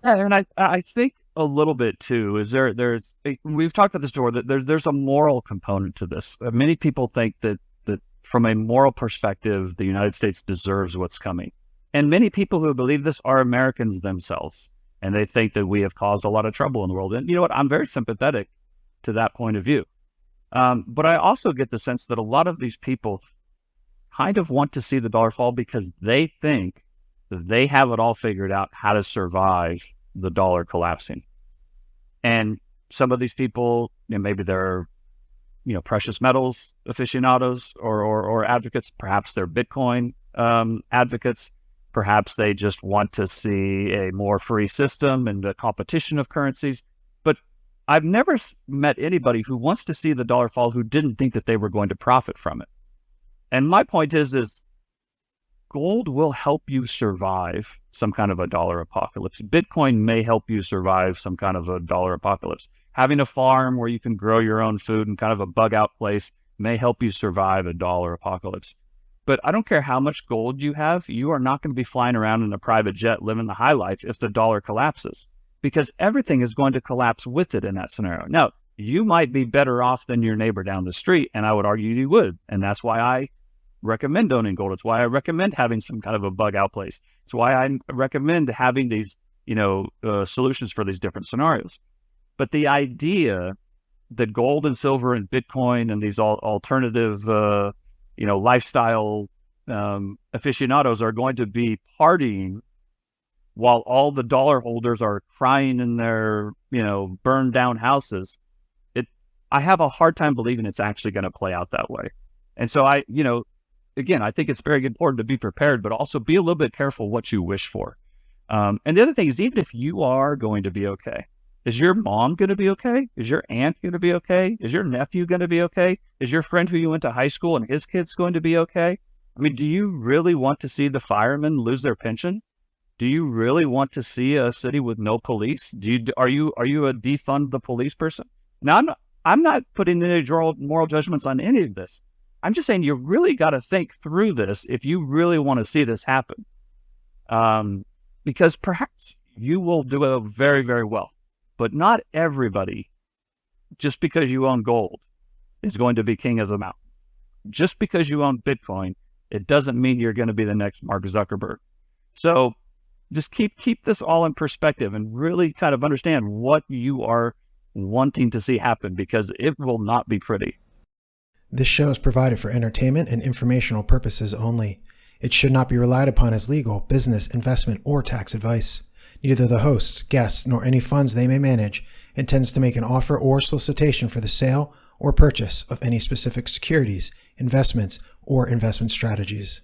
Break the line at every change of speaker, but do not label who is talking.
Yeah, and I think a little bit too is we've talked about this before, that there's a moral component to this. Many people think that from a moral perspective, the United States deserves what's coming, and many people who believe this are Americans themselves, and they think that we have caused a lot of trouble in the world. And you know what? I'm very sympathetic to that point of view, but I also get the sense that a lot of these people kind of want to see the dollar fall because they think that they have it all figured out how to survive the dollar collapsing. And some of these people, maybe they're, precious metals aficionados or advocates. Perhaps they're Bitcoin advocates. Perhaps they just want to see a more free system and a competition of currencies. But I've never met anybody who wants to see the dollar fall who didn't think that they were going to profit from it. And my point is gold will help you survive some kind of a dollar apocalypse. Bitcoin may help you survive some kind of a dollar apocalypse. Having a farm where you can grow your own food and kind of a bug out place may help you survive a dollar apocalypse. But I don't care how much gold you have, you are not going to be flying around in a private jet living the high life if the dollar collapses, because everything is going to collapse with it in that scenario. Now, you might be better off than your neighbor down the street, and I would argue you would. And that's why I recommend owning gold. It's why I recommend having some kind of a bug out place. It's why I recommend having these, solutions for these different scenarios. But the idea that gold and silver and Bitcoin and these alternative, lifestyle aficionados are going to be partying while all the dollar holders are crying in their, burned down houses, I have a hard time believing it's actually going to play out that way. And so again, I think it's very important to be prepared, but also be a little bit careful what you wish for. And the other thing is, even if you are going to be okay, is your mom going to be okay? Is your aunt going to be okay? Is your nephew going to be okay? Is your friend who you went to high school and his kid's going to be okay? I mean, do you really want to see the firemen lose their pension? Do you really want to see a city with no police? Are you a defund the police person? Now, I'm not putting any moral judgments on any of this. I'm just saying you really got to think through this if you really want to see this happen. Because perhaps you will do it very, very well, but not everybody, just because you own gold, is going to be king of the mountain. Just because you own Bitcoin, it doesn't mean you're going to be the next Mark Zuckerberg. So just keep this all in perspective and really kind of understand what you are wanting to see happen, because it will not be pretty.
This show is provided for entertainment and informational purposes only. It should not be relied upon as legal, business, investment, or tax advice. Neither the hosts, guests, nor any funds they may manage intends to make an offer or solicitation for the sale or purchase of any specific securities, investments, or investment strategies.